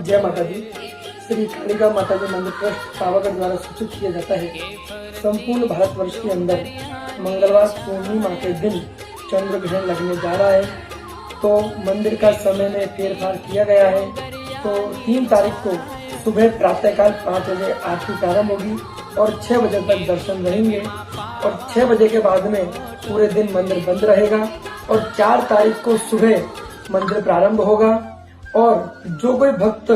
जय माता दी। श्री कालिका माता जी मंदिर ट्रस्ट पावागढ़ द्वारा सूचित किया जाता है संपूर्ण भारतवर्ष के अंदर मंगलवार पूर्णिमा के दिन चंद्र ग्रहण लगने जा रहा है, तो मंदिर का समय में फेरफार किया गया है। तो 3 तारीख को सुबह प्रातःकाल 5 बजे आरती प्रारंभ होगी और 6 बजे तक दर्शन रहेंगे और 6 बजे के बाद में पूरे दिन मंदिर बंद रहेगा और 4 तारीख को सुबह मंदिर प्रारंभ होगा। और जो कोई भक्त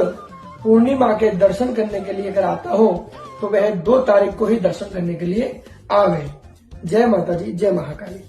पूर्णिमा के दर्शन करने के लिए अगर आता हो तो वह 2 तारीख को ही दर्शन करने के लिए आवे। जय माता दी, जय महाकाली।